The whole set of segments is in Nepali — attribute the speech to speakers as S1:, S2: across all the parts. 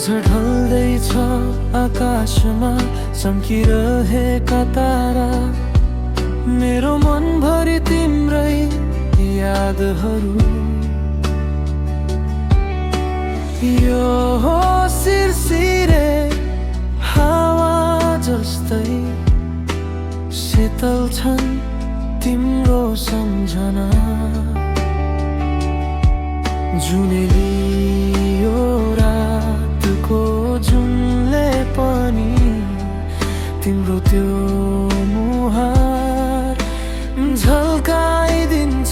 S1: आज ढल्दैछ आकाशमा चम्किरहेका तारा, मेरो मनभरि तिम्रै यादहरू। यो सिरसिरे हावा जस्तै शीतल छन् तिम्रो सम्झना। जुनेली यो रातको जुनले पनि तिम्रो त्यो मुहार झल्काइदिन्छ।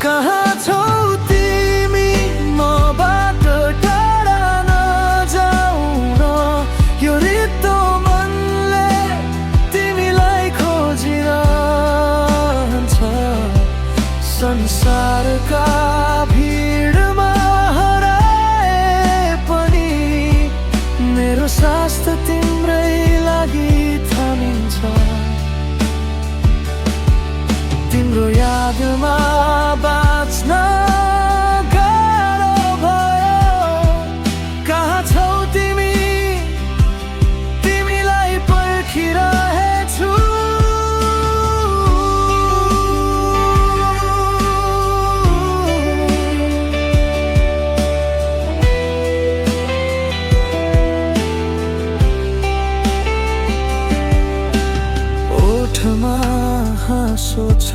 S1: कहाँ छौ तिमी, मबाट टाढा नजाऊ न। यो रित्तो मनले तिमीलाई खोजिरहन्छ। संसारका भिडमा हराए पनि मेरो सास त तिम्रै लागि थामिन्छ। तिम्रो यादमा बाँच्न गाह्रो भयो। कहाँ छौ तिमी, तिमीलाई पर्खिरहेछु। ओठमा हाँसो छ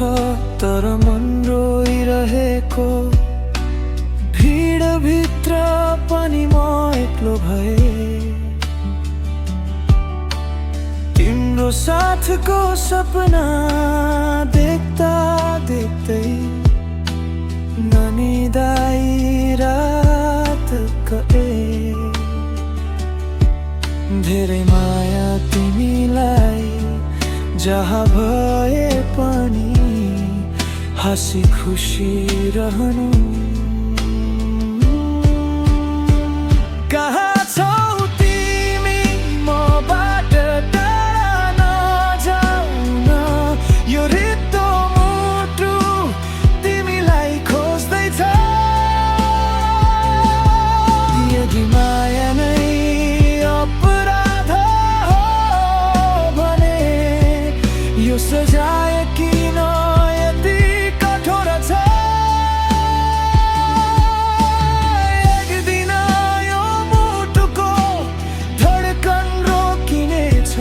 S1: तर मन रोइरहेको। भिडभित्र पनि म एक्लो भए। तिम्रो साथको सपना देख्दा देख्दै ननिदाई रात गए। धेरै माया तिमीलाई जहाँ भए पनि हाँसी खुसी रहनु। कहाँ छौ तिमी, मबाट टाढा नजाऊ न। यो रित्तो मुटु तिमीलाई खोज्दैछ। यदि माया नै अपराध हो भने यो सजाय किन यति कठोर छ। एक दिन यो मुटुको धड्कन रोकिनेछ,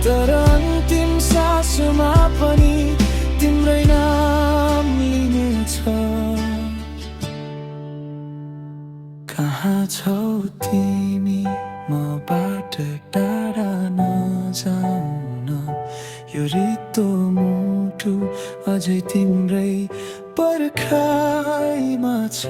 S1: तर अन्तिम सासमा पनि तिम्रै नाम लिनेछ। कहाँ छौ तिमी, मबाट टाढा नजाऊ न। यो रित्तो मुटु अझै तिम्रै पर्खाइमा छ।